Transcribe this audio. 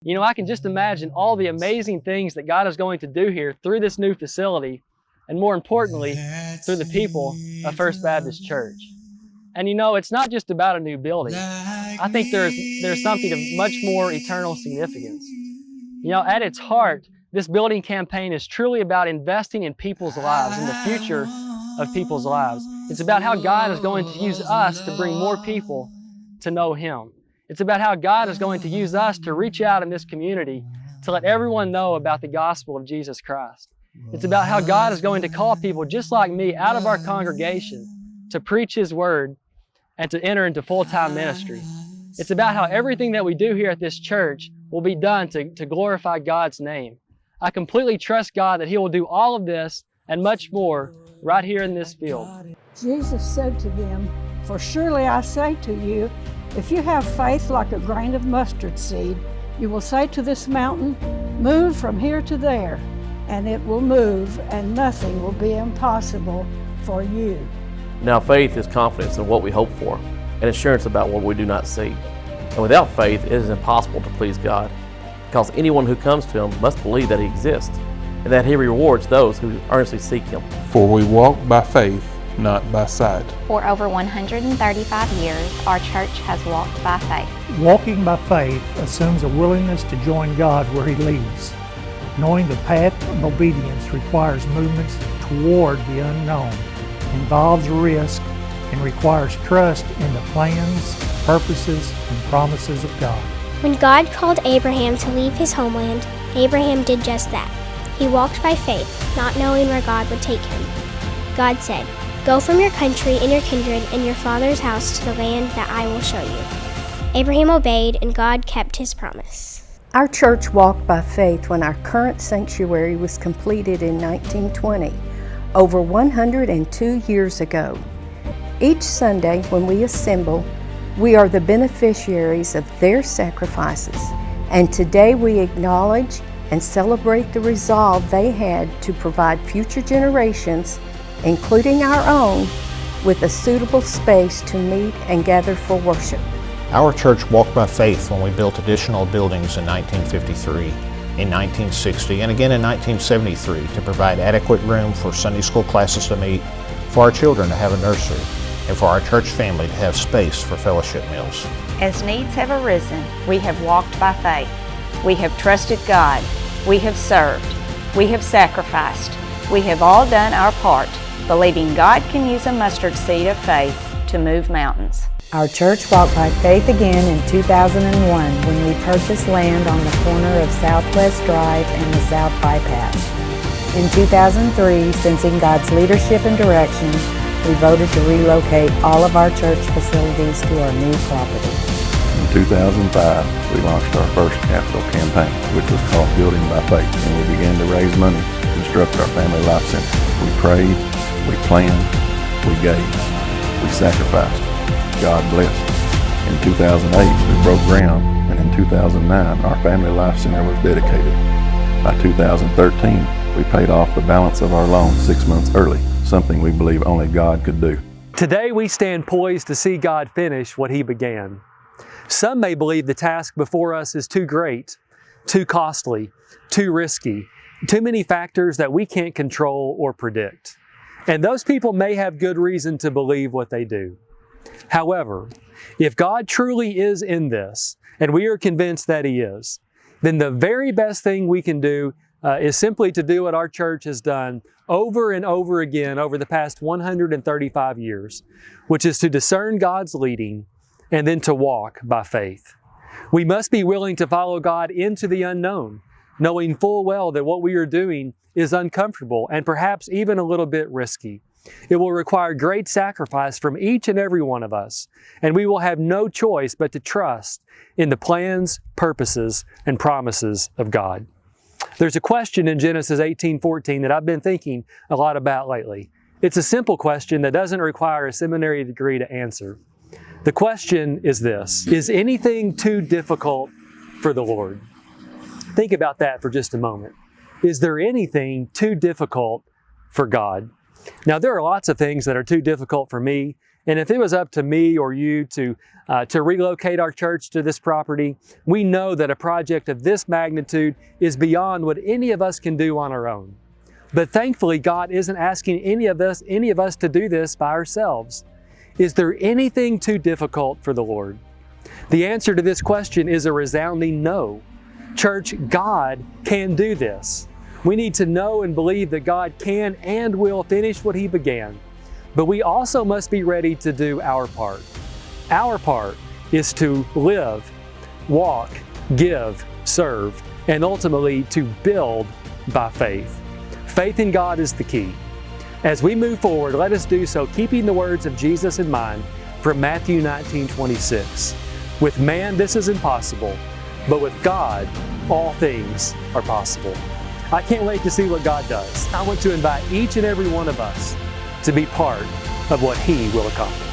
You know, I can just imagine all the amazing things that God is going to do here through this new facility, and more importantly, through the people of First Baptist Church. And you know, it's not just about a new building. I think there's something of much more eternal significance. You know, at its heart, this building campaign is truly about investing in people's lives, in the future of people's lives. It's about how God is going to use us to bring more people to know Him. It's about how God is going to use us to reach out in this community to let everyone know about the gospel of Jesus Christ. It's about how God is going to call people just like me out of our congregation to preach His word and to enter into full-time ministry. It's about how everything that we do here at this church will be done to glorify God's name. I completely trust God that He will do all of this and much more right here in this field. Jesus said to them, "For surely I say to you, if you have faith like a grain of mustard seed, you will say to this mountain, 'Move from here to there,' and it will move, and nothing will be impossible for you." Now faith is confidence in what we hope for, and assurance about what we do not see. And without faith, it is impossible to please God, because anyone who comes to Him must believe that He exists, and that He rewards those who earnestly seek Him. For we walk by faith, not by sight. For over 135 years, our church has walked by faith. Walking by faith assumes a willingness to join God where He leads. Knowing the path of obedience requires movements toward the unknown, involves risk, and requires trust in the plans, purposes, and promises of God. When God called Abraham to leave his homeland, Abraham did just that. He walked by faith, not knowing where God would take him. God said, "Go from your country and your kindred and your father's house to the land that I will show you." Abraham obeyed, and God kept His promise. Our church walked by faith when our current sanctuary was completed in 1920, over 102 years ago. Each Sunday when we assemble, we are the beneficiaries of their sacrifices, and today we acknowledge and celebrate the resolve they had to provide future generations, including our own, with a suitable space to meet and gather for worship. Our church walked by faith when we built additional buildings in 1953, in 1960, and again in 1973 to provide adequate room for Sunday school classes to meet, for our children to have a nursery, and for our church family to have space for fellowship meals. As needs have arisen, we have walked by faith. We have trusted God. We have served. We have sacrificed. We have all done our part, believing God can use a mustard seed of faith to move mountains. Our church walked by faith again in 2001 when we purchased land on the corner of Southwest Drive and the South Bypass. In 2003, sensing God's leadership and direction, we voted to relocate all of our church facilities to our new property. In 2005, we launched our first capital campaign, which was called Building by Faith, and we began to raise money to construct our Family Life Center. We prayed, we planned, we gave, we sacrificed. God blessed. In 2008, we broke ground, and in 2009, our Family Life Center was dedicated. By 2013, we paid off the balance of our loan 6 months early, something we believe only God could do. Today, we stand poised to see God finish what He began. Some may believe the task before us is too great, too costly, too risky, too many factors that we can't control or predict. And those people may have good reason to believe what they do. However, if God truly is in this, and we are convinced that He is, then the very best thing we can do is simply to do what our church has done over and over again over the past 135 years, which is to discern God's leading and then to walk by faith. We must be willing to follow God into the unknown, knowing full well that what we are doing is uncomfortable and perhaps even a little bit risky. It will require great sacrifice from each and every one of us, and we will have no choice but to trust in the plans, purposes, and promises of God. There's a question in Genesis 18:14 that I've been thinking a lot about lately. It's a simple question that doesn't require a seminary degree to answer. The question is this: is anything too difficult for the Lord? Think about that for just a moment. Is there anything too difficult for God? Now, there are lots of things that are too difficult for me And if it was up to me or you to relocate our church to this property, we know that a project of this magnitude is beyond what any of us can do on our own. But thankfully, God isn't asking any of us to do this by ourselves. Is there anything too difficult for the Lord? The answer to this question is a resounding no. Church, God can do this. We need to know and believe that God can and will finish what He began. But we also must be ready to do our part. Our part is to live, walk, give, serve, and ultimately to build by faith. Faith in God is the key. As we move forward, let us do so keeping the words of Jesus in mind from Matthew 19:26. With man, this is impossible, but with God, all things are possible. I can't wait to see what God does. I want to invite each and every one of us to be part of what He will accomplish.